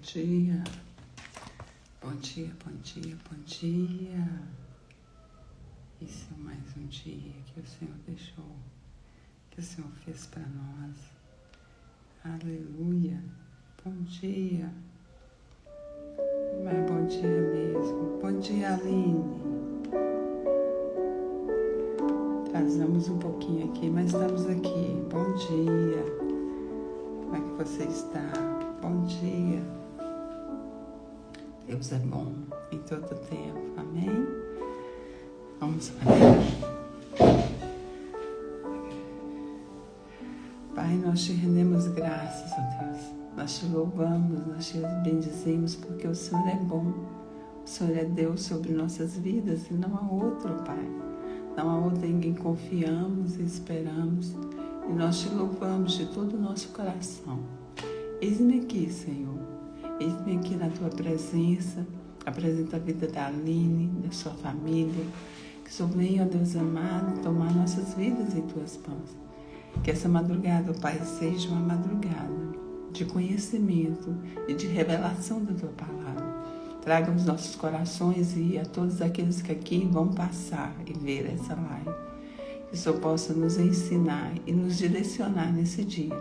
dia, bom dia, bom dia, bom dia. Esse é mais um dia que o Senhor deixou, que o Senhor fez para nós. Aleluia, bom dia. Mas bom dia mesmo. Bom dia, Aline. Atrasamos um pouquinho aqui, mas estamos aqui. Bom dia. Como é que você está? Bom dia. Deus é bom em todo tempo. Amém? Vamos orar. Pai, nós te rendemos graças, ó Deus. Nós te louvamos, nós te bendizemos, porque o Senhor é bom. O Senhor é Deus sobre nossas vidas e não há outro, Pai. Não há outro em quem confiamos e esperamos. E nós te louvamos de todo o nosso coração. Eis-me aqui, Senhor. Eis-me aqui na tua presença. Apresenta a vida da Aline, da sua família. Que o Senhor venha, ó Deus amado, tomar nossas vidas em tuas mãos. Que essa madrugada, Pai, seja uma madrugada de conhecimento e de revelação da tua palavra. Traga os nossos corações e a todos aqueles que aqui vão passar e ver essa live. Que o Senhor possa nos ensinar e nos direcionar nesse dia.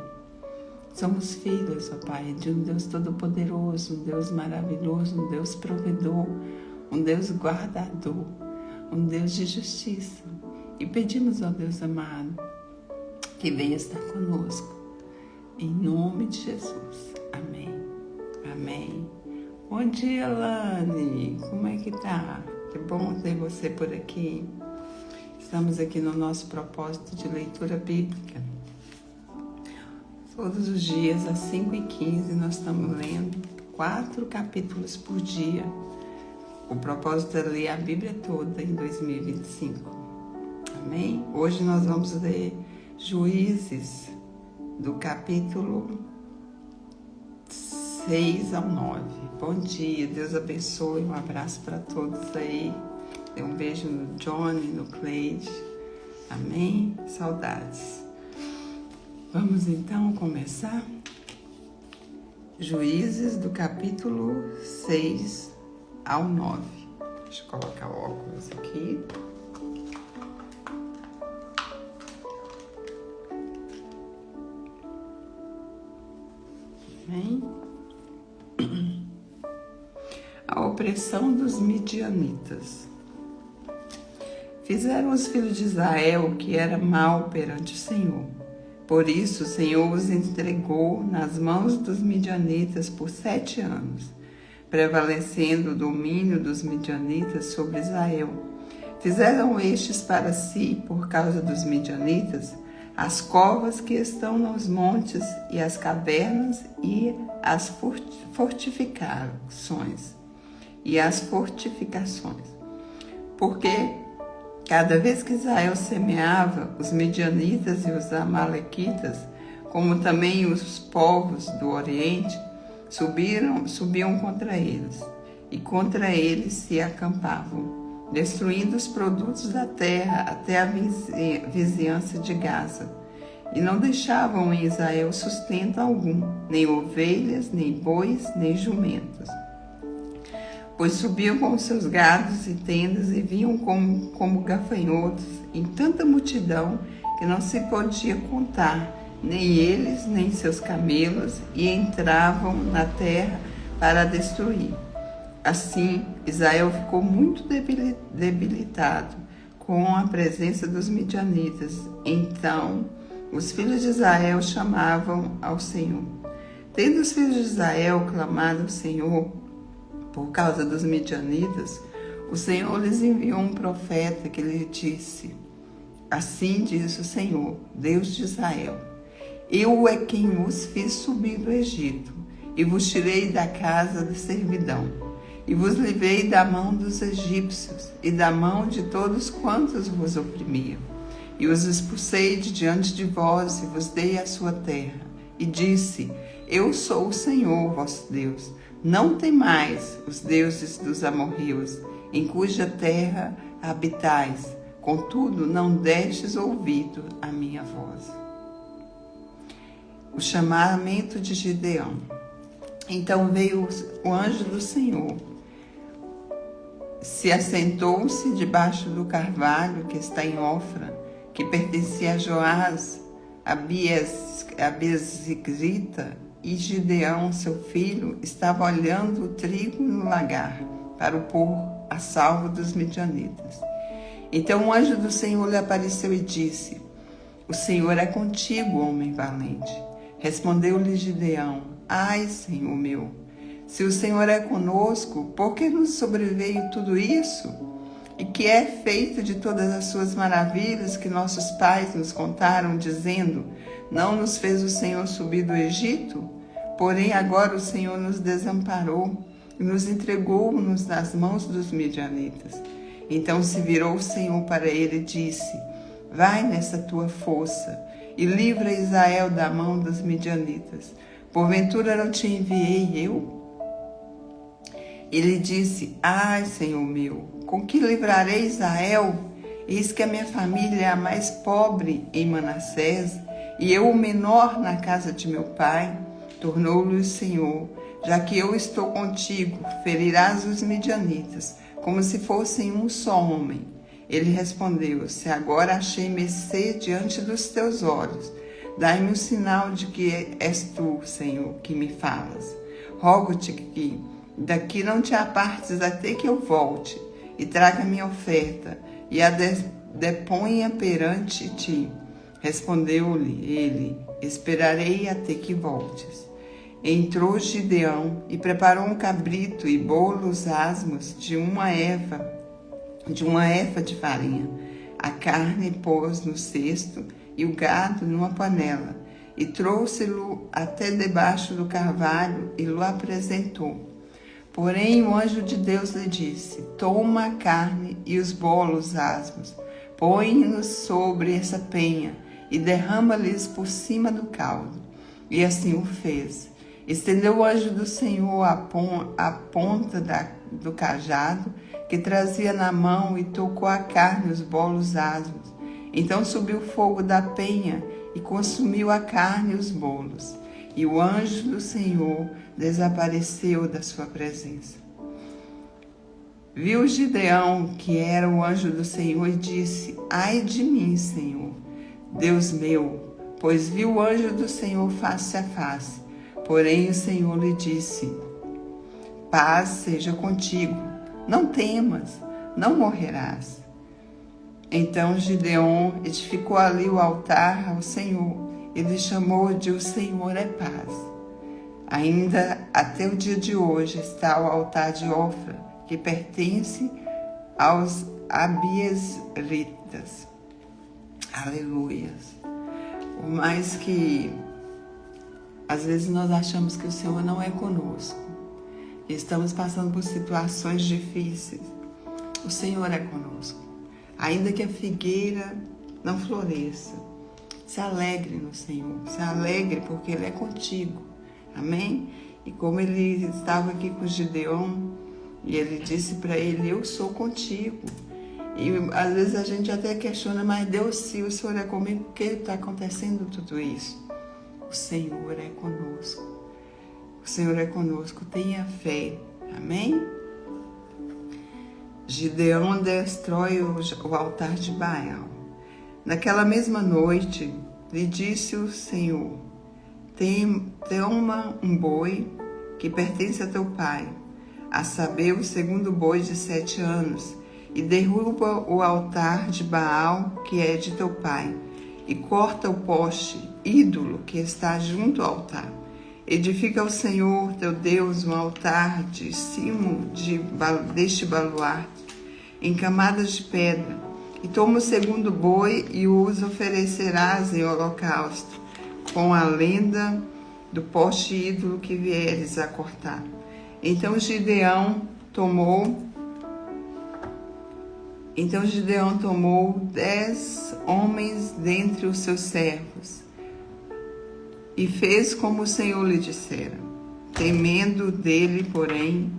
Somos filhos, ó Pai, de um Deus todo-poderoso, um Deus maravilhoso, um Deus provedor, um Deus guardador, um Deus de justiça. E pedimos, ó Deus amado, que venha estar conosco. Em nome de Jesus. Amém. Amém. Bom dia, Lani. Como é que tá? Que bom ter você por aqui. Estamos aqui no nosso propósito de leitura bíblica. Todos os dias, às 5h15, nós estamos lendo 4 capítulos por dia. O propósito é ler a Bíblia toda em 2025. Amém? Hoje nós vamos ler Juízes, do capítulo 6 ao 9. Bom dia, Deus abençoe, um abraço para todos aí. Dê um beijo no Johnny, no Cleide. Amém? Saudades. Vamos então começar? Juízes, do capítulo 6 ao 9. Deixa eu colocar o óculos aqui. Amém? A opressão dos midianitas. Fizeram os filhos de Israel o que era mal perante o Senhor. Por isso o Senhor os entregou nas mãos dos midianitas por 7 anos, prevalecendo o domínio dos midianitas sobre Israel. Fizeram estes para si, por causa dos midianitas, as covas que estão nos montes e as cavernas e as fortificações. Porque cada vez que Israel semeava, os midianitas e os amalequitas, como também os povos do Oriente, subiam contra eles, e contra eles se acampavam, destruindo os produtos da terra até a vizinhança de Gaza. E não deixavam em Israel sustento algum, nem ovelhas, nem bois, nem jumentos. Pois subiam com os seus gados e tendas e vinham como gafanhotos em tanta multidão que não se podia contar, nem eles, nem seus camelos, e entravam na terra para destruir. Assim, Israel ficou muito debilitado com a presença dos midianitas. Então, os filhos de Israel chamavam ao Senhor. Tendo os filhos de Israel clamado ao Senhor por causa dos midianitas, o Senhor lhes enviou um profeta que lhe disse: Assim diz o Senhor, Deus de Israel: Eu é quem os fiz subir do Egito, e vos tirei da casa de servidão, e vos livrei da mão dos egípcios, e da mão de todos quantos vos oprimiam. E os expulsei de diante de vós, e vos dei a sua terra. E disse: Eu sou o Senhor, vosso Deus. Não temais os deuses dos amorreus, em cuja terra habitais. Contudo, não destes ouvido à minha voz. O chamamento de Gideão. Então veio o anjo do Senhor, se assentou-se debaixo do carvalho que está em Ofra, que pertencia a Joás, a Bezicrita, e Gideão, seu filho, estava olhando o trigo no lagar, para o pôr a salvo dos midianitas. Então o anjo do Senhor lhe apareceu e disse: O Senhor é contigo, homem valente. Respondeu-lhe Gideão: Ai, Senhor meu, se o Senhor é conosco, por que nos sobreveio tudo isso? E que é feito de todas as suas maravilhas que nossos pais nos contaram, dizendo: Não nos fez o Senhor subir do Egito? Porém agora o Senhor nos desamparou e nos entregou-nos nas mãos dos midianitas. Então se virou o Senhor para ele e disse: Vai nessa tua força e livra Israel da mão dos midianitas. Porventura não te enviei eu? Ele disse: Ai, Senhor meu, com que livrarei Israel? Eis que a minha família é a mais pobre em Manassés, e eu o menor na casa de meu pai. Tornou-lhe o Senhor: Já que eu estou contigo, ferirás os midianitas, como se fossem um só homem. Ele respondeu: Se agora achei mercê diante dos teus olhos, dai-me o sinal de que és tu, Senhor, que me falas. Rogo-te que daqui não te apartes até que eu volte e traga minha oferta e a deponha perante ti. Respondeu-lhe ele: Esperarei até que voltes. Entrou Gideão e preparou um cabrito e bolos asmos de uma efa de farinha. A carne pôs no cesto e o gado numa panela, e trouxe-lo até debaixo do carvalho e lo apresentou. Porém o anjo de Deus lhe disse: Toma a carne e os bolos asmos, põe-nos sobre essa penha e derrama-lhes por cima do caldo. E assim o fez. Estendeu o anjo do Senhor a ponta do cajado que trazia na mão e tocou a carne e os bolos asmos. Então subiu o fogo da penha e consumiu a carne e os bolos. E o anjo do Senhor desapareceu da sua presença. Viu Gideão que era o anjo do Senhor e disse: Ai de mim, Senhor, Deus meu, pois vi o anjo do Senhor face a face. Porém o Senhor lhe disse: Paz seja contigo, não temas, não morrerás. Então Gideão edificou ali o altar ao Senhor. Ele chamou de O Senhor é Paz. Ainda até o dia de hoje está o altar de Ofra, que pertence aos Abiezritas. Aleluias. Por mais que às vezes nós achamos que o Senhor não é conosco, estamos passando por situações difíceis, o Senhor é conosco. Ainda que a figueira não floresça, se alegre no Senhor, se alegre porque Ele é contigo, amém? E como Ele estava aqui com Gideão, e Ele disse para ele: Eu sou contigo. E às vezes a gente até questiona: mas Deus, se o Senhor é comigo, por que está acontecendo tudo isso? O Senhor é conosco. O Senhor é conosco. Tenha fé. Amém? Gideão destrói o altar de Baal. Naquela mesma noite, lhe disse o Senhor: Toma um boi que pertence a teu pai, a saber, o segundo boi de 7 anos, e derruba o altar de Baal, que é de teu pai, e corta o poste, ídolo, que está junto ao altar. Edifica ao Senhor, teu Deus, um altar de cimo deste baluarte, em camadas de pedra, e toma o segundo boi e os oferecerás em holocausto, com a lenda do poste ídolo que vieres a cortar. Então Gideão tomou 10 homens dentre os seus servos e fez como o Senhor lhe dissera. Temendo dele, porém,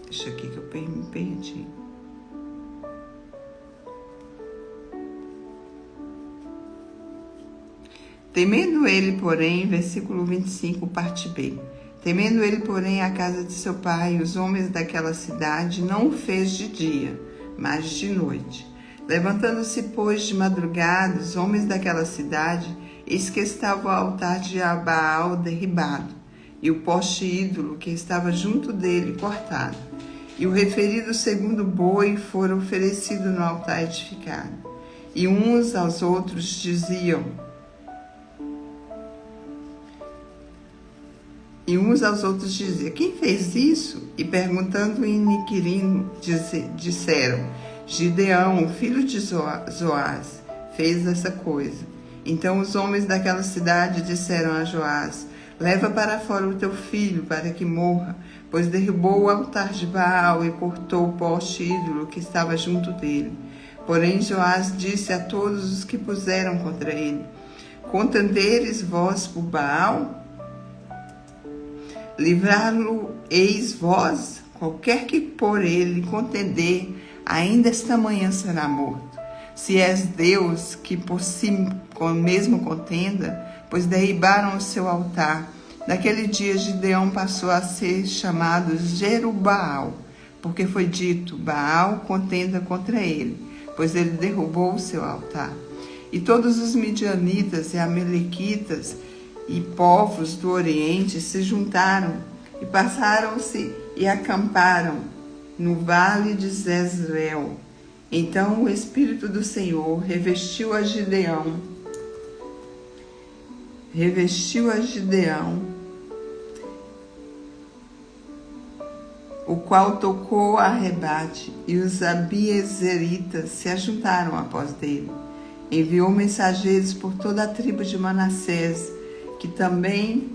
deixa aqui que eu me perdi. Temendo ele, porém, versículo 25, parte B. Temendo ele, porém, a casa de seu pai e os homens daquela cidade, não o fez de dia, mas de noite. Levantando-se, pois, de madrugada, os homens daquela cidade, eis que estava o altar de Baal derribado, e o poste ídolo que estava junto dele cortado, e o referido segundo boi fora oferecido no altar edificado. E uns aos outros diziam, quem fez isso? E perguntando e inquirindo, disseram, Gideão, filho de Joás, fez essa coisa. Então os homens daquela cidade disseram a Joás, leva para fora o teu filho, para que morra, pois derrubou o altar de Baal e cortou o poste ídolo que estava junto dele. Porém Joás disse a todos os que puseram contra ele, contenderes vós por Baal? Livrá-lo-eis vós? Qualquer que por ele contender, ainda esta manhã será morto. Se és Deus, que por si mesmo contenda, pois derribaram o seu altar. Naquele dia Gideão passou a ser chamado Jerubaal, porque foi dito, Baal contenda contra ele, pois ele derrubou o seu altar. E todos os midianitas e amalequitas e povos do Oriente se juntaram e passaram-se e acamparam no vale de Jezreel. Então o Espírito do Senhor revestiu a Gideão, o qual tocou a rebate, e os abiezeritas se ajuntaram após dele. Enviou mensageiros por toda a tribo de Manassés, que também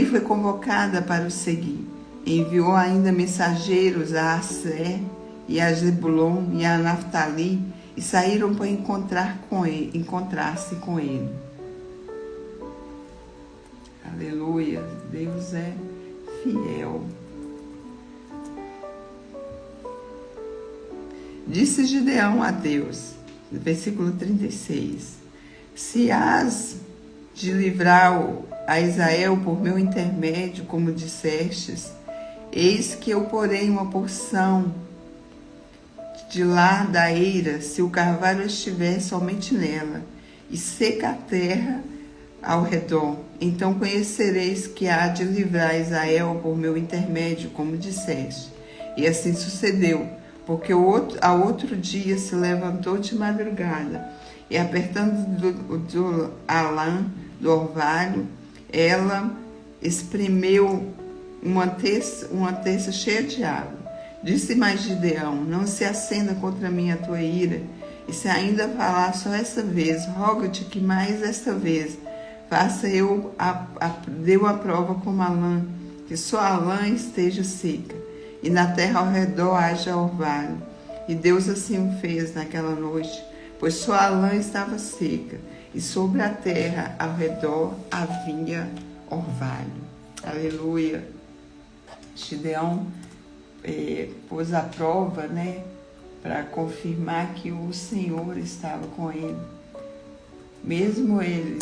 foi convocada para o seguir. Enviou ainda mensageiros a Asser e a Zebulon e a Naftali, e saíram para encontrar-se com ele. Aleluia, Deus é fiel. Disse Gideão a Deus, versículo 36, se hás de livrar a Israel por meu intermédio, como dissestes, eis que eu porei uma porção de lá da eira, se o carvalho estiver somente nela, e seca a terra ao redor. Então conhecereis que há de livrar Israel por meu intermédio, como disseste. E assim sucedeu, porque ao outro dia se levantou de madrugada, e apertando do alã do orvalho, ela espremeu uma terça cheia de água. Disse mais Gideão, não se acenda contra mim a tua ira, e se ainda falar só esta vez, rogo-te que mais esta vez deu a prova como a lã, que só a lã esteja seca, e na terra ao redor haja orvalho. E Deus assim o fez naquela noite, pois só a lã estava seca, e sobre a terra ao redor havia orvalho. Aleluia. Gideão pôs a prova, para confirmar que o Senhor estava com ele. Mesmo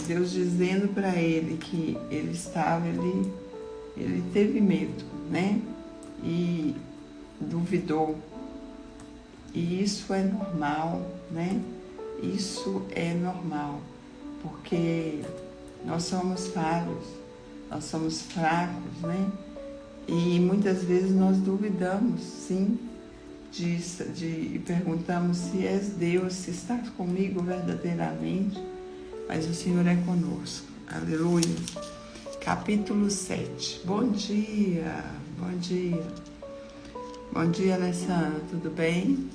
Deus dizendo para ele que ele estava, ele teve medo, E duvidou. E isso é normal, Isso é normal, porque nós somos falhos, nós somos fracos, E muitas vezes nós duvidamos, sim, e perguntamos se és Deus, se estás comigo verdadeiramente, mas o Senhor é conosco. Aleluia. Capítulo 7. Bom dia, bom dia. Bom dia, Alessandra, tudo bem?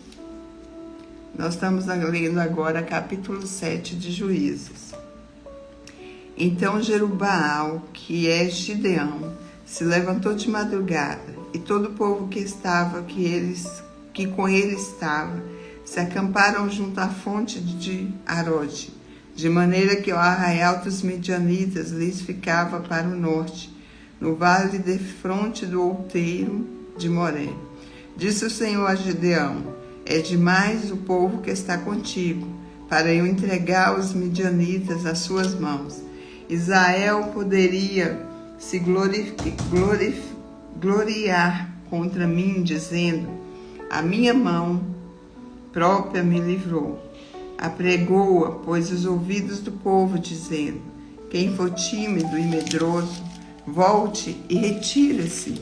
Nós estamos lendo agora capítulo 7 de Juízes. Então Jerubaal, que é Gideão, se levantou de madrugada, e todo o povo que com ele estava, se acamparam junto à fonte de Arode, de maneira que o arraial dos midianitas lhes ficava para o norte, no vale defronte do outeiro de Moré. Disse o Senhor a Gideão, é demais o povo que está contigo, para eu entregar os midianitas às suas mãos. Israel poderia se gloriar contra mim, dizendo: a minha mão própria me livrou. Apregou-a, pois, os ouvidos do povo, dizendo: quem for tímido e medroso, volte e retire-se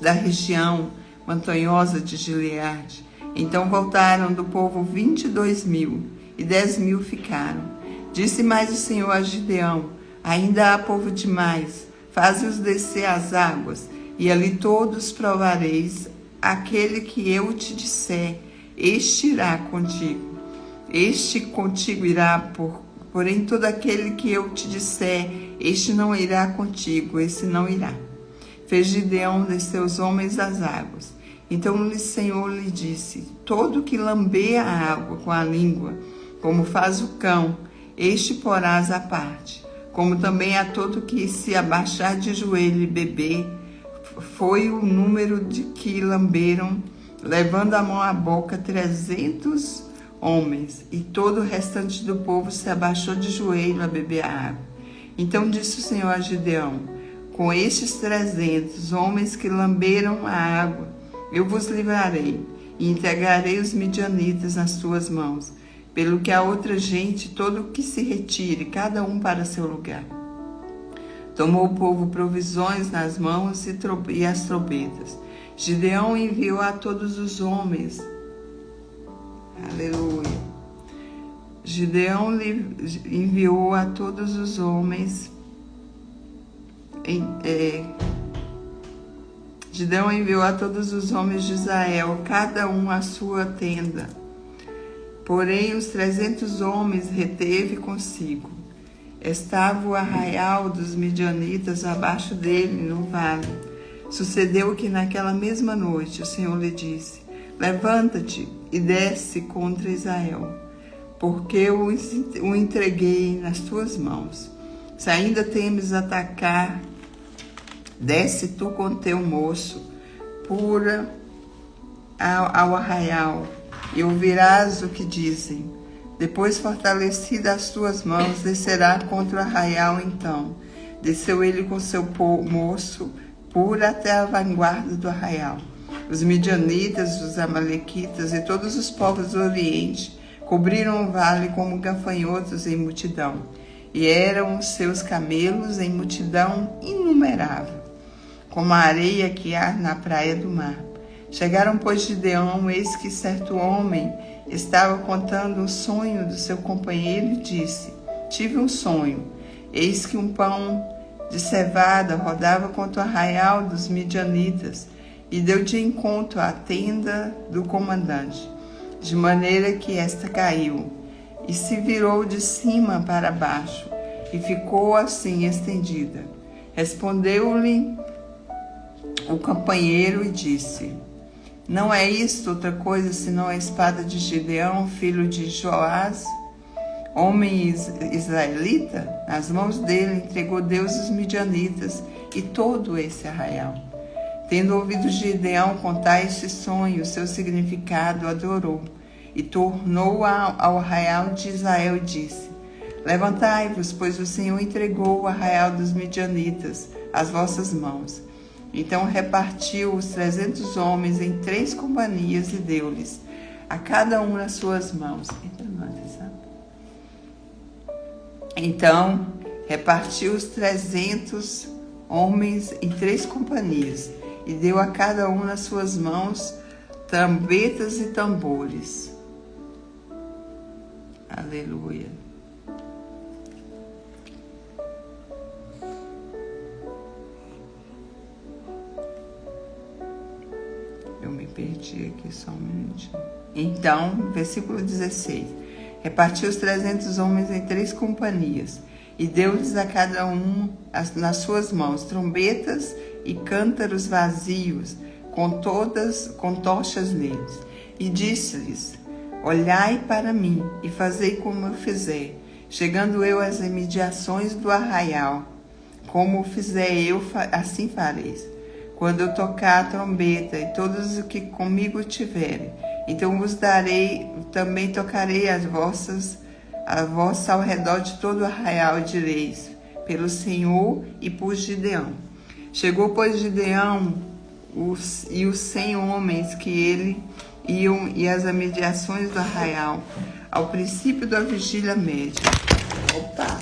da região montanhosa de Gileade. Então voltaram do povo 22.000, e 10.000 ficaram. Disse mais o Senhor a Gideão: ainda há povo demais, faze-os descer às águas, e ali todos provareis. Aquele que eu te disser, este irá contigo. Este contigo irá, porém todo aquele que eu te disser, este não irá contigo, esse não irá. Fez Gideão descer os homens às águas. Então o Senhor lhe disse: todo que lamber a água com a língua, como faz o cão, este porás à parte. Como também a todo que se abaixar de joelho e beber. Foi o número de que lamberam, levando a mão à boca, 300 homens. E todo o restante do povo se abaixou de joelho a beber a água. Então disse o Senhor a Gideão: com estes 300 homens que lamberam a água, eu vos livrarei e entregarei os midianitas nas tuas mãos, pelo que a outra gente, todo que se retire, cada um para seu lugar. Tomou o povo provisões nas mãos e as trombetas. Gideão enviou a todos os homens. Aleluia. Gideão enviou a todos os homens. Gideão enviou a todos os homens de Israel, cada um à sua tenda. Porém, os 300 homens reteve consigo. Estava o arraial dos midianitas abaixo dele, no vale. Sucedeu que naquela mesma noite o Senhor lhe disse: levanta-te e desce contra Israel, porque eu o entreguei nas tuas mãos. Se ainda temes atacar, desce tu com teu moço, pura ao arraial, e ouvirás o que dizem. Depois, fortalecida as tuas mãos, descerá contra o arraial. Então desceu ele com seu moço, pura até a vanguarda do arraial. Os midianitas, os amalequitas e todos os povos do Oriente cobriram o vale como gafanhotos em multidão, e eram os seus camelos em multidão inumerável, como a areia que há na praia do mar. Chegaram, pois, Gideão, eis que certo homem estava contando um sonho do seu companheiro e disse: tive um sonho, eis que um pão de cevada rodava contra o arraial dos midianitas, e deu de encontro à tenda do comandante, de maneira que esta caiu, e se virou de cima para baixo, e ficou assim estendida. Respondeu-lhe o companheiro e disse: não é isto outra coisa senão a espada de Gideão, filho de Joás, homem israelita? Nas mãos dele entregou Deus os midianitas e todo esse arraial. Tendo ouvido Gideão contar este sonho, seu significado, adorou, e tornou ao arraial de Israel e disse: levantai-vos, pois o Senhor entregou o arraial dos midianitas às vossas mãos. Então repartiu os 300 homens em 3 companhias e deu-lhes a cada um nas suas mãos. Então repartiu os 300 homens em 3 companhias e deu a cada um nas suas mãos trombetas e tambores. Aleluia. Eu me perdi aqui só um minutinho. Então, versículo 16. Repartiu os 300 homens em 3 companhias e deu-lhes a cada um nas suas mãos trombetas e cântaros vazios com tochas neles. E disse-lhes: olhai para mim e fazei como eu fizer. Chegando eu às imediações do arraial, como fizer eu, assim fareis. Quando eu tocar a trombeta e todos os que comigo tiverem, Então vos darei, também tocarei a vossa ao redor de todo o arraial, e direis, pelo Senhor e por Gideão. Chegou, pois, Gideão e os 100 homens que ele iam e as imediações do arraial, ao princípio da vigília média. Opa!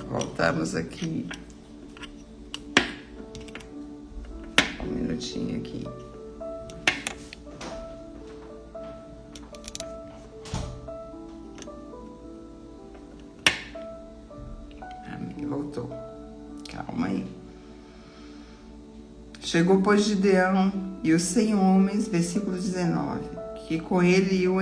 Voltamos aqui. Um minutinho aqui. Voltou. Calma aí. Chegou, pois, Gideão e os 100 homens, versículo 19, que com ele iam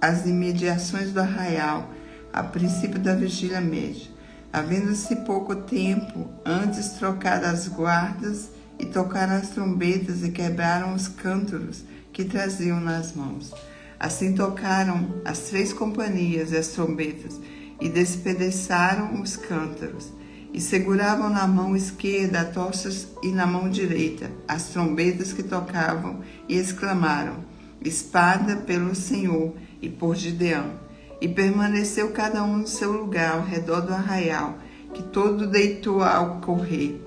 as imediações do arraial, a princípio da vigília média. Havendo-se pouco tempo, antes trocaram as guardas e tocaram as trombetas e quebraram os cântaros que traziam nas mãos. Assim tocaram as 3 companhias e as trombetas e despedaçaram os cântaros. E seguravam na mão esquerda tochas e na mão direita as trombetas que tocavam e exclamaram: espada pelo Senhor e por Gideão. E permaneceu cada um no seu lugar ao redor do arraial, que todo deitou ao correr,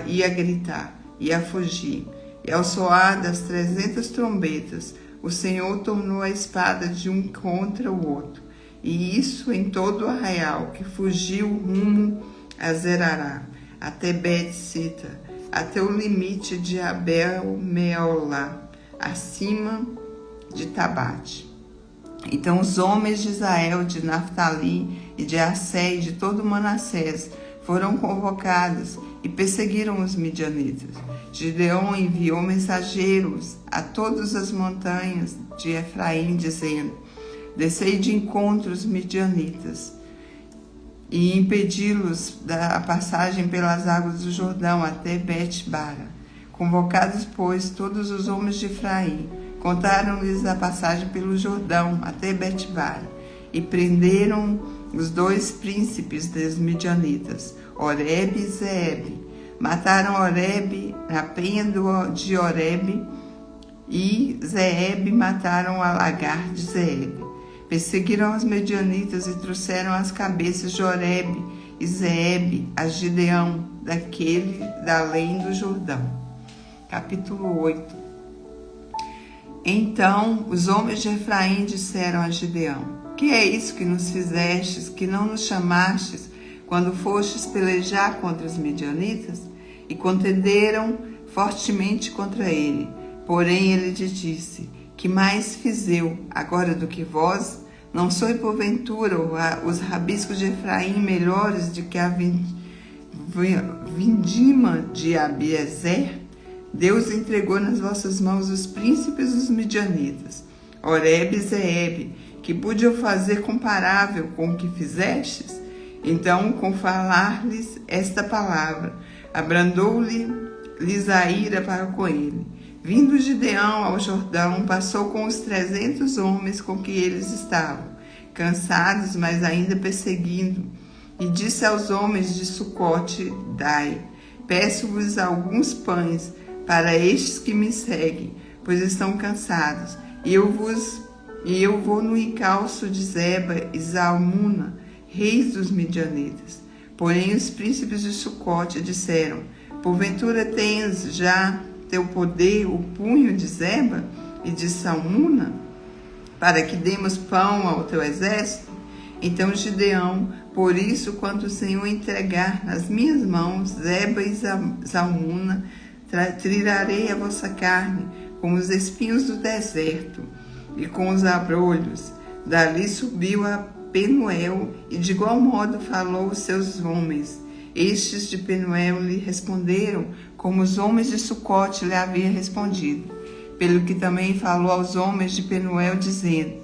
e a gritar, e a fugir. E ao soar das 300 trombetas, o Senhor tornou a espada de um contra o outro. E isso em todo o arraial, que fugiu rumo a Zerará, até Bet-Sita, até o limite de Abel-Meolá, acima de Tabate. Então os homens de Israel, de Naftali e de Assé e de todo Manassés foram convocados e perseguiram os midianitas. Gideão enviou mensageiros a todas as montanhas de Efraim, dizendo: descei de encontro os midianitas e impedi-los da passagem pelas águas do Jordão até Bet-Bara. Convocados, pois, todos os homens de Efraim, contaram-lhes a passagem pelo Jordão até Bet-Bara e prenderam os 2 príncipes dos midianitas, Oreb e Zeeb. Mataram Oreb na penha de Oreb e Zeeb mataram a lagar de Zeeb. Perseguiram os midianitas e trouxeram as cabeças de Oreb e Zeeb a Gideão, daquele da além do Jordão. Capítulo 8. Então os homens de Efraim disseram a Gideão: que é isso que nos fizestes, que não nos chamastes, quando fostes pelejar contra os midianitas? E contenderam fortemente contra ele. Porém ele lhe disse: que mais fiz eu agora do que vós? Não sois porventura os rabiscos de Efraim melhores do que a vindima de Abiezer? Deus entregou nas vossas mãos os príncipes dos midianitas, Oreb e Zeeb, que pude eu fazer comparável com o que fizestes? Então, com falar-lhes esta palavra, abrandou-lhes a ira para com ele. Vindo Gideão ao Jordão, passou com os 300 homens com que eles estavam, cansados, mas ainda perseguindo, e disse aos homens de Sucote: dai, peço-vos alguns pães para estes que me seguem, pois estão cansados, e eu vou no encalço de Zeba e Zalmuna, reis dos midianitas. Porém os príncipes de Sucote disseram: porventura tens já teu poder o punho de Zeba e de Salmuna, para que demos pão ao teu exército? Então Gideão: por isso, quanto o Senhor entregar nas minhas mãos Zeba e Zalmuna, trirarei a vossa carne como os espinhos do deserto e com os abrolhos. Dali subiu a Penuel e de igual modo falou aos seus homens. Estes de Penuel lhe responderam como os homens de Sucote lhe haviam respondido. Pelo que também falou aos homens de Penuel, dizendo: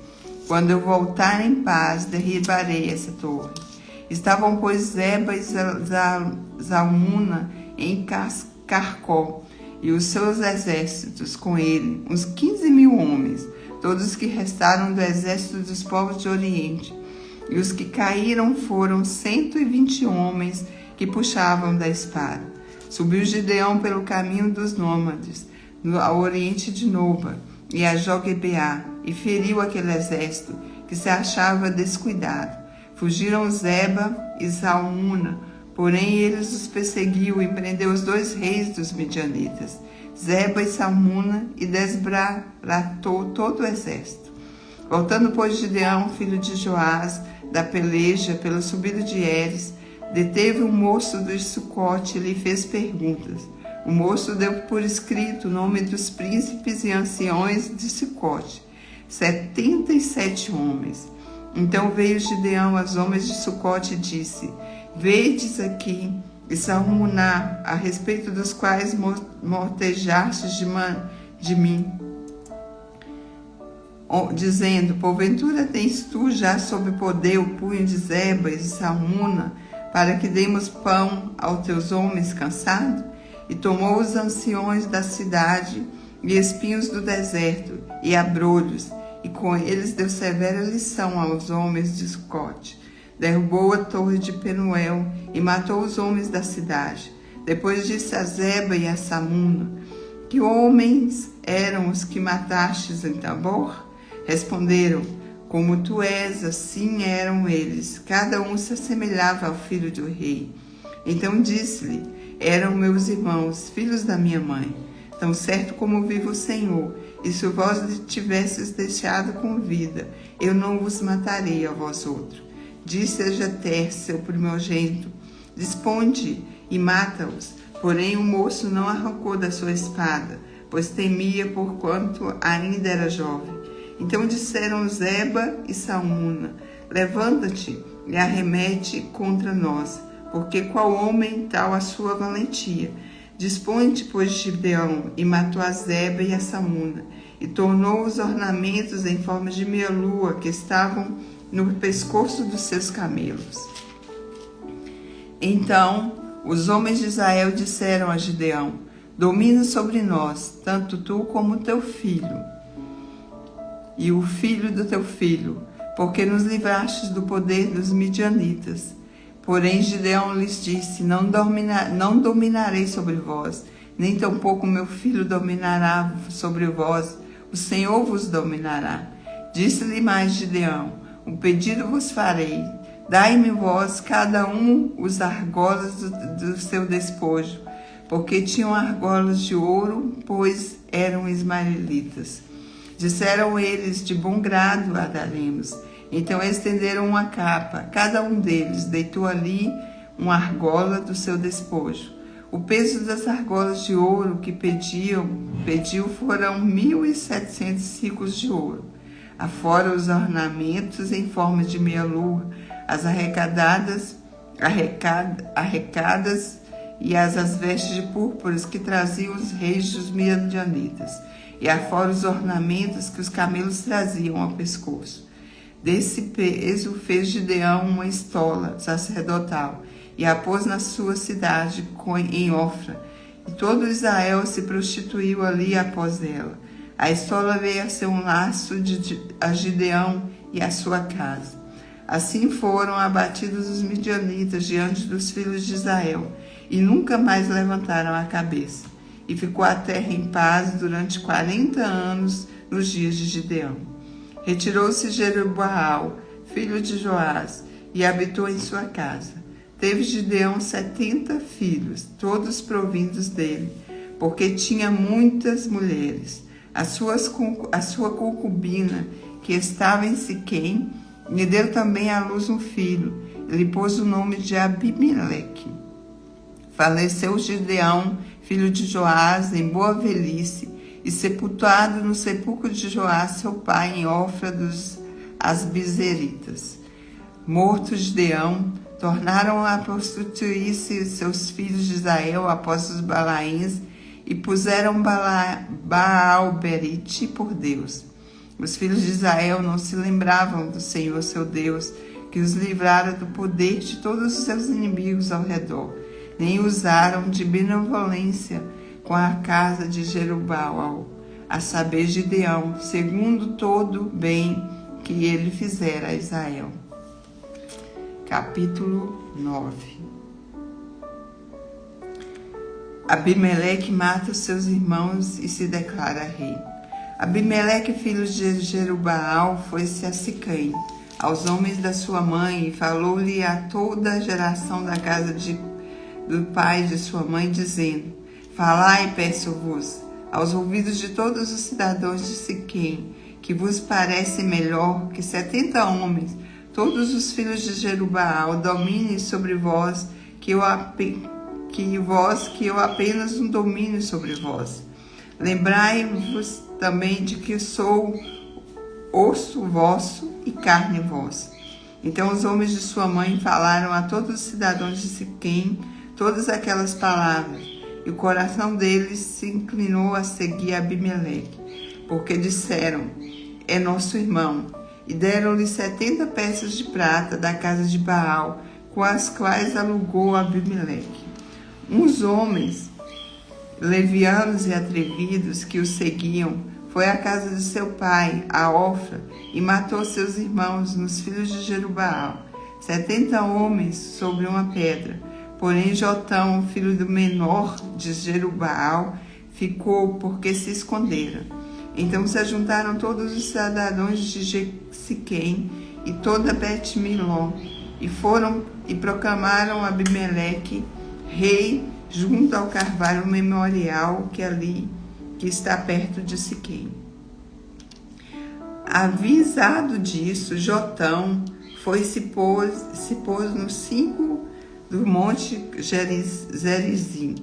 quando eu voltar em paz, derribarei essa torre. Estavam, pois, Zeba e Zalmuna em Carcó, e os seus exércitos com ele, uns 15.000 homens, todos que restaram do exército dos povos de Oriente. E os que caíram foram 120 homens que puxavam da espada. Subiu Gideão pelo caminho dos nômades, ao oriente de Noba, e a Joguebeá, e feriu aquele exército que se achava descuidado. Fugiram Zeba e Zalmuna, porém eles os perseguiu e prendeu os 2 reis dos midianitas, Zeba e Salmuna, e desbaratou todo o exército. Voltando, pois, Gideão, filho de Joás, da peleja pela subida de Eres, deteve um moço do Sucote e lhe fez perguntas. O moço deu por escrito o nome dos príncipes e anciões de Sucote, 77 homens. Então veio Gideão aos homens de Sucote e disse: Vedes aqui e Salmuná, a respeito dos quais motejastes de mim, dizendo: Porventura tens tu já sob poder o punho de Zeba e de Salmuna, para que demos pão aos teus homens cansados? E tomou os anciões da cidade e espinhos do deserto e abrolhos, e com eles deu severa lição aos homens de Sucote. Derrubou a torre de Penuel e matou os homens da cidade. Depois disse a Zeba e a Salmuna: Que homens eram os que matastes em Tabor? Responderam: Como tu és, assim eram eles. Cada um se assemelhava ao filho do rei. Então disse-lhe: Eram meus irmãos, filhos da minha mãe. Tão certo como vive o Senhor, e se vós tivesses deixado com vida, eu não vos matarei a vós outros. Disse a Jeter, seu primogênito: Disponde e mata-os. Porém o moço não arrancou da sua espada, pois temia, porquanto ainda era jovem. Então disseram Zeba e Salmuna: Levanta-te e arremete contra nós, porque qual homem tal a sua valentia? Dispõe-te, pois, Gideão, e matou a Zeba e a Salmuna, e tornou os ornamentos em forma de meia-lua que estavam no pescoço dos seus camelos. Então os homens de Israel disseram a Gideão: Domina sobre nós, tanto tu como teu filho, e o filho do teu filho, porque nos livrastes do poder dos midianitas. Porém Gideão lhes disse: Não dominarei sobre vós, nem tampouco meu filho dominará sobre vós, o Senhor vos dominará. Disse-lhe mais Gideão: Um pedido vos farei, dai-me vós cada um os argolas do seu despojo, porque tinham argolas de ouro, pois eram ismaelitas. Disseram eles: De bom grado a daremos. Então estenderam uma capa, cada um deles deitou ali uma argola do seu despojo. O peso das argolas de ouro que pediu foram 1.700 ciclos de ouro, afora os ornamentos em forma de meia-lua, as arrecadas e as vestes de púrpuras que traziam os reis dos midianitas, e afora os ornamentos que os camelos traziam ao pescoço. Desse peso fez Gideão uma estola sacerdotal e a pôs na sua cidade em Ofra. E todo Israel se prostituiu ali após ela. A estola veio a ser um laço a Gideão e a sua casa. Assim foram abatidos os midianitas diante dos filhos de Israel e nunca mais levantaram a cabeça. E ficou a terra em paz durante 40 anos nos dias de Gideão. Retirou-se Jerubaal, filho de Joás, e habitou em sua casa. Teve Gideão 70 filhos, todos provindos dele, porque tinha muitas mulheres. A sua concubina, que estava em Siquém, lhe deu também à luz um filho, e lhe pôs o nome de Abimeleque. Faleceu Gideão, filho de Joás, em boa velhice, e sepultado no sepulcro de Joás, seu pai, em Ofra dos Asbizeritas. Morto Gideão, tornaram a prostituir-se seus filhos de Israel após os Balaíns e puseram Baal-berite por Deus. Os filhos de Israel não se lembravam do Senhor seu Deus, que os livrara do poder de todos os seus inimigos ao redor, nem usaram de benevolência com a casa de Jerubaal, a saber Gideão, segundo todo o bem que ele fizera a Israel. Capítulo 9. Abimeleque mata os seus irmãos e se declara rei. Abimeleque, filho de Jerubaal, foi-se a Siquém, aos homens da sua mãe, e falou-lhe a toda a geração da casa do pai de sua mãe, dizendo: Falai, peço-vos, aos ouvidos de todos os cidadãos de Siquém, que vos parece melhor que 70 homens, todos os filhos de Jerubaal, dominem sobre vós, que eu apenas um domínio sobre vós. Lembrai-vos também de que sou osso vosso e carne vossa. Então os homens de sua mãe falaram a todos os cidadãos de Siquém todas aquelas palavras, e o coração deles se inclinou a seguir Abimeleque, porque disseram: é nosso irmão. E deram-lhe 70 peças de prata da casa de Baal, com as quais alugou Abimeleque. Uns homens levianos e atrevidos que o seguiam foi à casa de seu pai, a Ofra, e matou seus irmãos, nos filhos de Jerubaal, 70 homens sobre uma pedra. Porém Jotão, filho do menor de Jerubaal, ficou, porque se escondera. Então se ajuntaram todos os cidadãos de Siquém e toda Bet-Miló, e foram e proclamaram Abimeleque rei junto ao carvalho memorial que está perto de Siquém. Avisado disso, Jotão se pôs no cimo do monte Gerizim,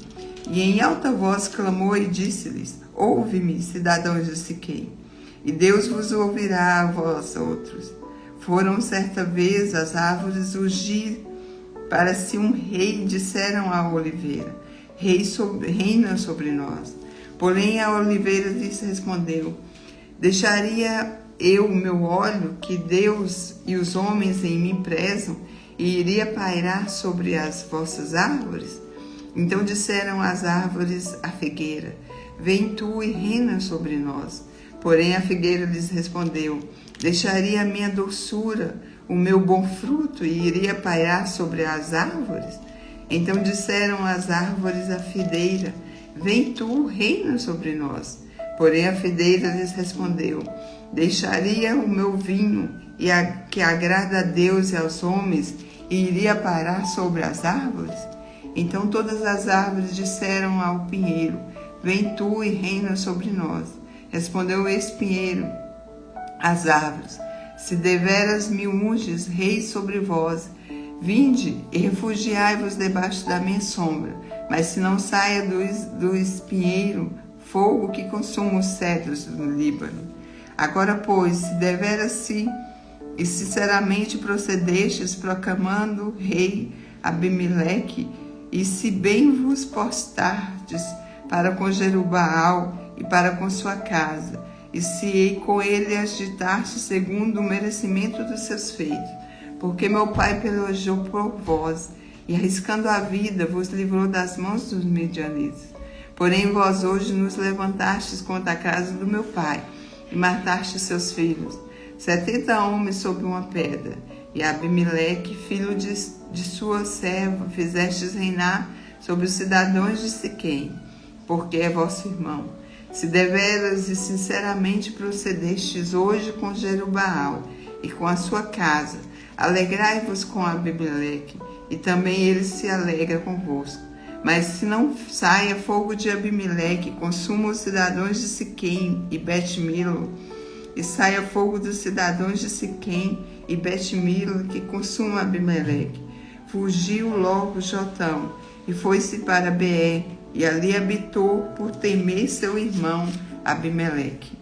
e em alta voz clamou e disse-lhes: Ouve-me, cidadãos de Siquém, e Deus vos ouvirá a vós outros. Foram certa vez as árvores ungir para si um rei, disseram à oliveira: reina sobre nós. Porém a oliveira lhes respondeu: deixaria eu o meu óleo, que Deus e os homens em mim prezam, e iria pairar sobre as vossas árvores? Então disseram as árvores à figueira: vem tu e reina sobre nós. Porém a figueira lhes respondeu: deixaria a minha doçura, o meu bom fruto, e iria pairar sobre as árvores? Então disseram as árvores à videira: vem tu, reina sobre nós. Porém a videira lhes respondeu: deixaria o meu vinho, que agrada a Deus e aos homens, e iria parar sobre as árvores? Então todas as árvores disseram ao pinheiro: vem tu e reina sobre nós. Respondeu o espinheiro às árvores: se deveras me unges rei sobre vós, vinde e refugiai-vos debaixo da minha sombra. Mas se não saia do espinheiro fogo que consuma os cedros do Líbano. Agora, pois, se deveras e sinceramente procedestes, proclamando rei Abimeleque, e se bem vos postardes para com Jerubaal e para com sua casa, e se com ele agitaste segundo o merecimento dos seus feitos, porque meu pai pelejou por vós, e arriscando a vida vos livrou das mãos dos midianitas. Porém vós hoje nos levantastes contra a casa do meu pai, e matastes seus filhos, 70 homens sobre uma pedra, e Abimeleque, filho de sua serva, fizestes reinar sobre os cidadãos de Siquém, porque é vosso irmão. Se deveras e sinceramente procedestes hoje com Jerubaal e com a sua casa, alegrai-vos com Abimeleque, e também ele se alegra convosco. Mas se não saia fogo de Abimeleque, consuma os cidadãos de Siquém e Bet-Milo, e saia fogo dos cidadãos de Siquém e Bet-Milo, que consuma Abimeleque. Fugiu logo Jotão, e foi-se para Beer, e ali habitou por temer seu irmão Abimeleque.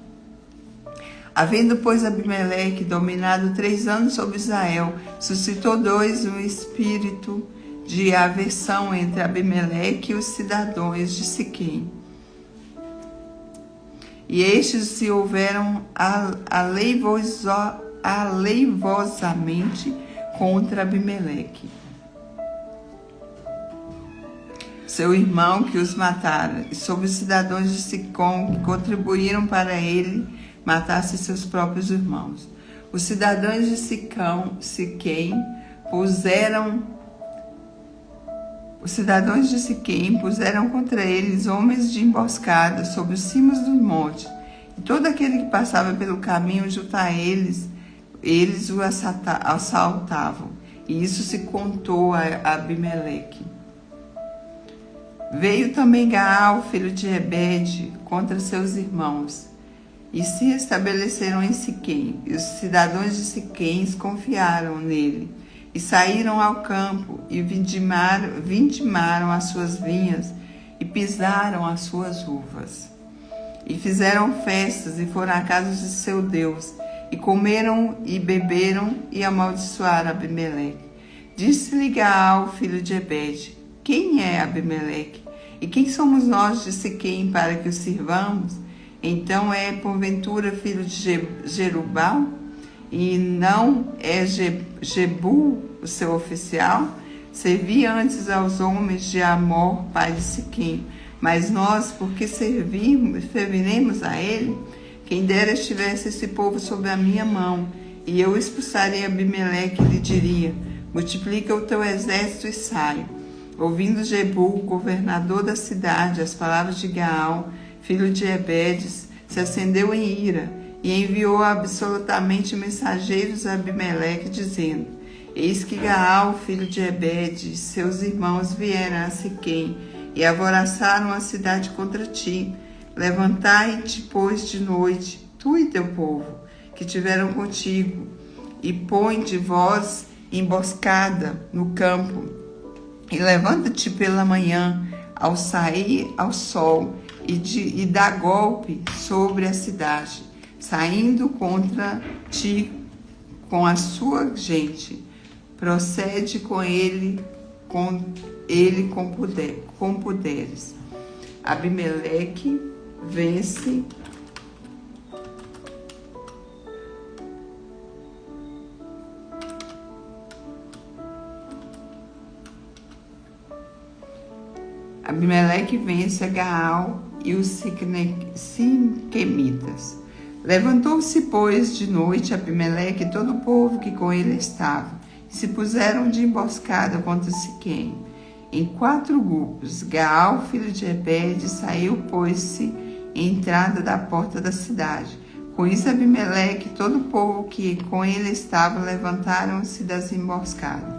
Havendo, pois, Abimeleque dominado 3 anos sobre Israel, suscitou um espírito de aversão entre Abimeleque e os cidadãos de Siquém. E estes se houveram aleivosamente contra Abimeleque, seu irmão, que os matara, e sobre os cidadãos de Sicom, que contribuíram para ele matasse seus próprios irmãos. Os cidadãos de Siquém puseram Os cidadãos de Siquém puseram contra eles homens de emboscada sobre os cimos do monte, e todo aquele que passava pelo caminho junto a eles o assaltavam. E isso se contou a Abimeleque. Veio também Gaal, filho de Ebede, contra seus irmãos, e se estabeleceram em Siquém. E os cidadãos de Siquém confiaram nele, e saíram ao campo, e vindimaram as suas vinhas, e pisaram as suas uvas. E fizeram festas, e foram à casa de seu Deus, e comeram e beberam, e amaldiçoaram Abimeleque. Disse-lhe Gaal, filho de Ebede: quem é Abimeleque? E quem somos nós de Siquém para que o sirvamos? Então é porventura filho de Jerubal? E não é Jebu o seu oficial? Servia antes aos homens de Amor, pai de Siquém. Mas nós, porque serviremos a ele? Quem dera estivesse esse povo sob a minha mão, e eu expulsaria Abimeleque e lhe diria: multiplica o teu exército e sai. Ouvindo Jebu, governador da cidade, as palavras de Gaal, filho de Ebedes, se acendeu em ira e enviou absolutamente mensageiros a Abimeleque, dizendo: eis que Gaal, filho de Ebede, e seus irmãos vieram a Siquém e alvoroçaram a cidade contra ti. Levantai-te, pois, de noite, tu e teu povo, que tiveram contigo, e põe de vós emboscada no campo, e levanta-te pela manhã, ao sair ao sol, e dá golpe sobre a cidade, saindo contra ti com a sua gente. Procede com ele com poderes. Abimeleque vence a Gaal e os siquemitas. Levantou-se, pois, de noite Abimeleque e todo o povo que com ele estava, e se puseram de emboscada contra Siquém, em 4 grupos. Gaal, filho de Ebede, saiu, pôs-se em entrada da porta da cidade. Com isso, Abimeleque e todo o povo que com ele estava levantaram-se das emboscadas.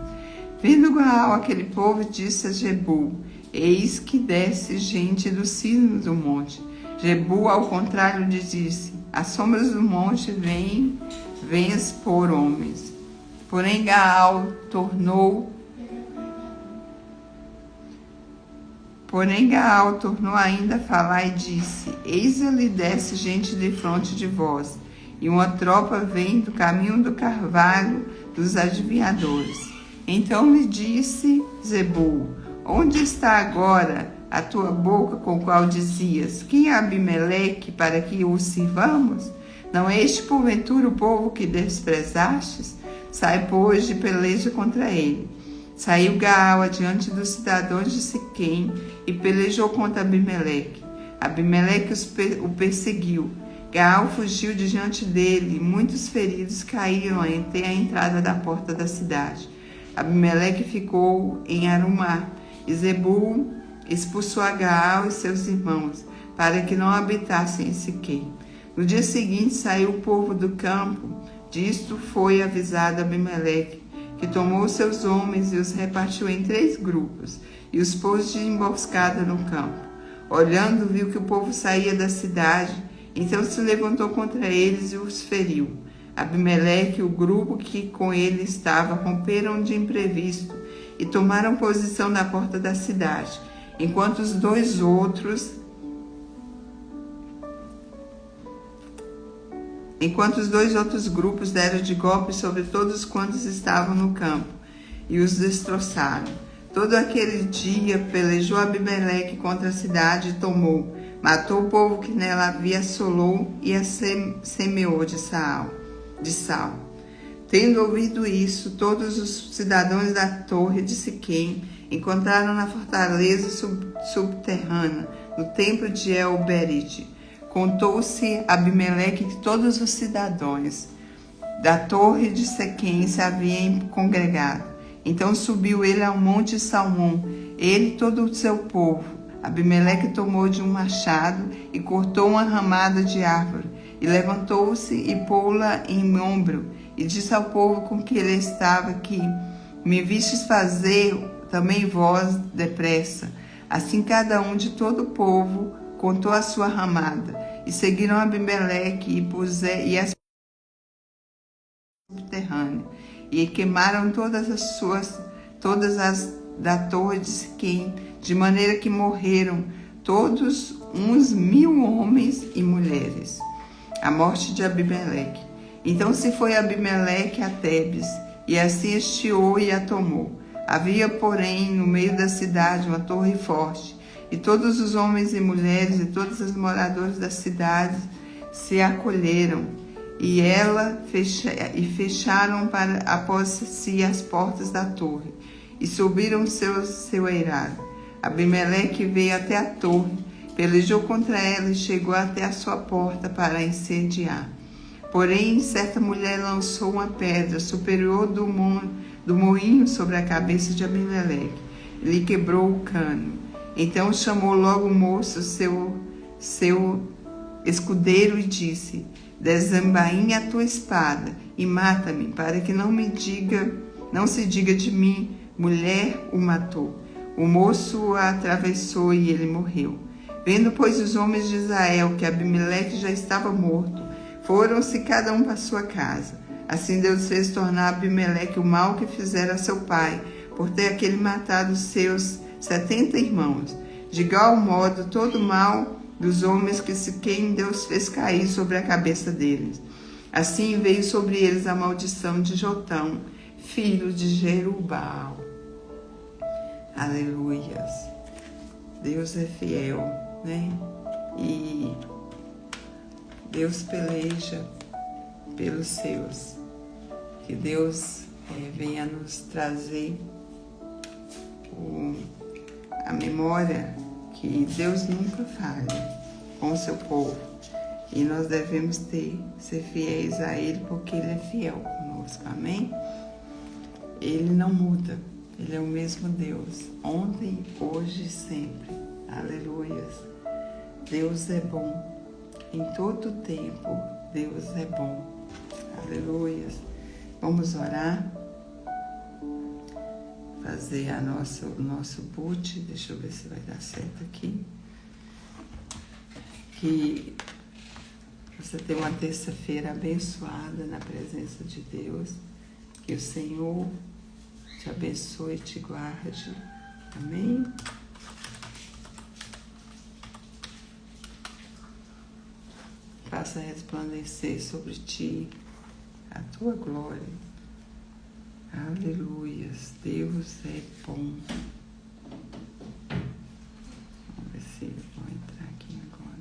Vendo Gaal aquele povo, disse a Jebu: eis que desce gente do cimo do monte. Jebu, ao contrário, lhe disse: as sombras do monte vens por homens. Porém Gaal tornou ainda a falar e disse: eis ali desce gente defronte de vós, e uma tropa vem do caminho do carvalho dos adivinhadores. Então lhe disse Jebu: onde está agora a tua boca com a qual dizias: quem é Abimeleque para que o sirvamos? Não é este porventura o povo que desprezastes? Sai, pois, de peleja contra ele. Saiu Gaal adiante dos cidadãos de Siquém e pelejou contra Abimeleque. Abimeleque o perseguiu. Gaal fugiu de diante dele, e muitos feridos caíram até a entrada da porta da cidade. Abimeleque ficou em Arumá, e Jebu expulsou a Gaal e seus irmãos, para que não habitassem em Siquém. No dia seguinte saiu o povo do campo. Disto foi avisado Abimeleque, que tomou seus homens e os repartiu em 3 grupos, e os pôs de emboscada no campo. Olhando, viu que o povo saía da cidade, então se levantou contra eles e os feriu. Abimeleque e o grupo que com ele estava romperam de imprevisto e tomaram posição na porta da cidade, enquanto os dois outros grupos deram de golpe sobre todos quantos estavam no campo e os destroçaram. Todo aquele dia pelejou Abimeleque contra a cidade e tomou, matou o povo que nela havia, assolou e a semeou de sal. Tendo ouvido isso, todos os cidadãos da torre de Siquém encontraram na fortaleza subterrânea, no templo de El-Berite. Contou-se Abimeleque que todos os cidadãos da torre de Siquém se haviam congregado. Então subiu ele ao monte Salmão ele e todo o seu povo. Abimeleque tomou de um machado e cortou uma ramada de árvore, e levantou-se e pô-la em ombro, e disse ao povo com que ele estava, que me vistes fazer também vós depressa. Assim cada um de todo o povo contou a sua ramada, e seguiram Abimeleque e as subterrâneo, e queimaram todas as da torre de Siquém, de maneira que morreram todos uns 1000 homens e mulheres. A morte de Abimeleque. Então se foi Abimeleque a Tebes, e assim hasteou e a tomou. Havia, porém, no meio da cidade uma torre forte, e todos os homens e mulheres e todos os moradores da cidade se acolheram, e fecharam para após si as portas da torre, e subiram seu eirado. Abimeleque veio até a torre, pelejou contra ela e chegou até a sua porta para a incendiar. Porém, certa mulher lançou uma pedra superior do moinho sobre a cabeça de Abimeleque, e lhe quebrou o cano. Então chamou logo o moço, seu escudeiro, e disse: desembainha a tua espada e mata-me, para que não se diga de mim, mulher o matou. O moço o atravessou e ele morreu. Vendo, pois, os homens de Israel que Abimeleque já estava morto, foram-se cada um para sua casa. Assim Deus fez tornar a Abimeleque o mal que fizera a seu pai, por ter aquele matado seus 70 irmãos. De igual modo, todo o mal dos homens que Siquém Deus fez cair sobre a cabeça deles. Assim veio sobre eles a maldição de Jotão, filho de Jerubbaal. Aleluias. Deus é fiel, né? E Deus peleja pelos seus. Que Deus venha nos trazer a memória que Deus nunca falha com o seu povo. E nós devemos ser fiéis a Ele, porque Ele é fiel conosco. Amém? Ele não muda. Ele é o mesmo Deus, ontem, hoje e sempre. Aleluias. Deus é bom. Em todo tempo, Deus é bom. Aleluias. Vamos orar. Fazer o nosso boot. Deixa eu ver se vai dar certo aqui. Que você tenha uma terça-feira abençoada na presença de Deus. Que o Senhor te abençoe e te guarde. Amém? Faça resplandecer sobre ti a tua glória. Aleluias. Deus é bom. Vamos ver se eu vou entrar aqui agora.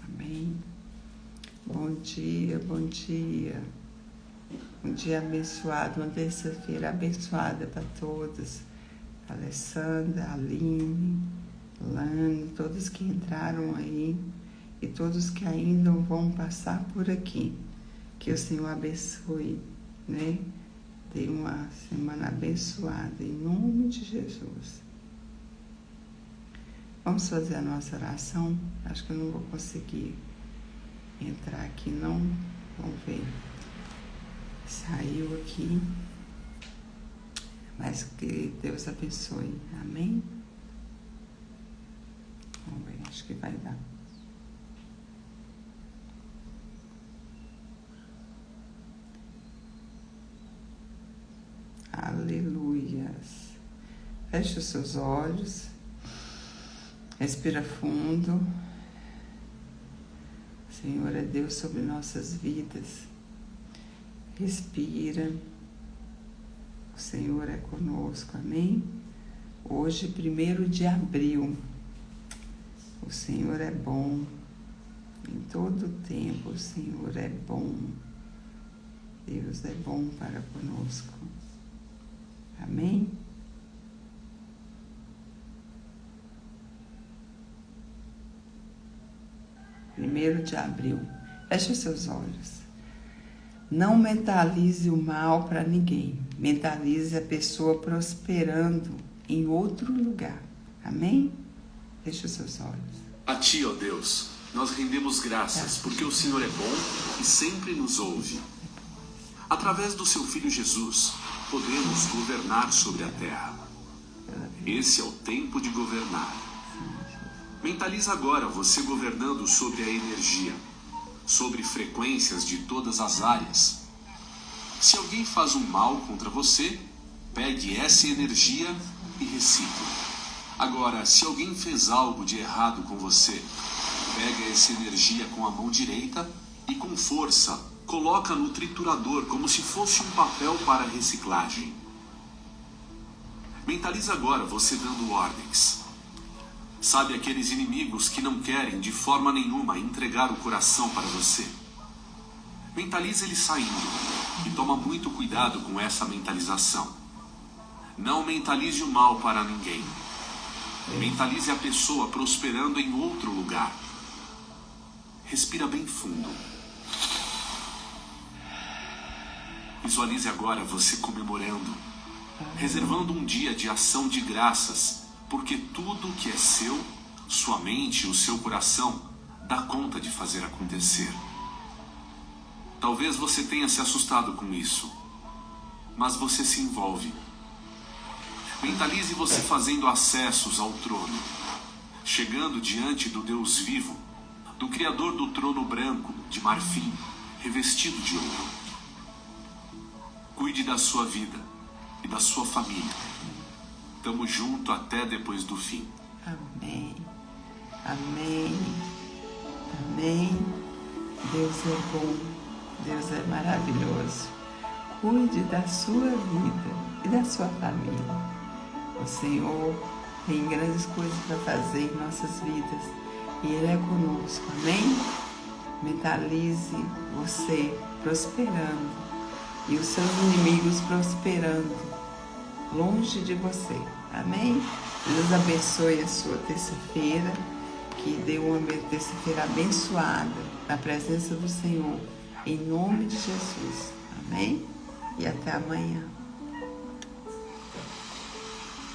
Amém. Bom dia, bom dia. Um dia abençoado, uma terça-feira abençoada para todos. Alessandra, Aline, Lani, todos que entraram aí e todos que ainda vão passar por aqui. Que o Senhor abençoe, né? Dê uma semana abençoada, em nome de Jesus. Vamos fazer a nossa oração? Acho que eu não vou conseguir entrar aqui, não. Vamos ver. Saiu aqui. Mas que Deus abençoe. Amém? Vamos ver, acho que vai dar. Aleluias. Feche os seus olhos. Respira fundo. O Senhor é Deus sobre nossas vidas. Respira. O Senhor é conosco, amém? Hoje, 1º de abril, o Senhor é bom, em todo tempo o Senhor é bom, Deus é bom para conosco, amém? Primeiro de abril, feche os seus olhos. Não mentalize o mal para ninguém. Mentalize a pessoa prosperando em outro lugar. Amém? Feche os seus olhos. A Ti, ó Deus, nós rendemos graças, porque o Senhor é bom e sempre nos ouve. Através do Seu Filho Jesus, podemos governar sobre a terra. Esse é o tempo de governar. Mentaliza agora você governando sobre a energia, sobre frequências de todas as áreas. Se alguém faz um mal contra você, pegue essa energia e recicle. Agora, se alguém fez algo de errado com você, pega essa energia com a mão direita e com força coloca no triturador como se fosse um papel para reciclagem. Mentaliza agora você dando ordens. Sabe aqueles inimigos que não querem de forma nenhuma entregar o coração para você? Mentalize ele saindo e toma muito cuidado com essa mentalização. Não mentalize o mal para ninguém. Mentalize a pessoa prosperando em outro lugar. Respira bem fundo. Visualize agora você comemorando, reservando um dia de ação de graças, porque tudo que é seu, sua mente e o seu coração, dá conta de fazer acontecer. Talvez você tenha se assustado com isso, mas você se envolve. Mentalize você fazendo acessos ao trono, chegando diante do Deus vivo, do Criador do trono branco, de marfim, revestido de ouro. Cuide da sua vida e da sua família. Tamo junto até depois do fim. Amém. Amém. Amém. Deus é bom. Deus é maravilhoso. Cuide da sua vida e da sua família. O Senhor tem grandes coisas para fazer em nossas vidas e Ele é conosco. Amém? Mentalize você prosperando e os seus inimigos prosperando longe de você. Amém? Deus abençoe a sua terça-feira, que dê uma terça-feira abençoada na presença do Senhor, em nome de Jesus. Amém? E até amanhã.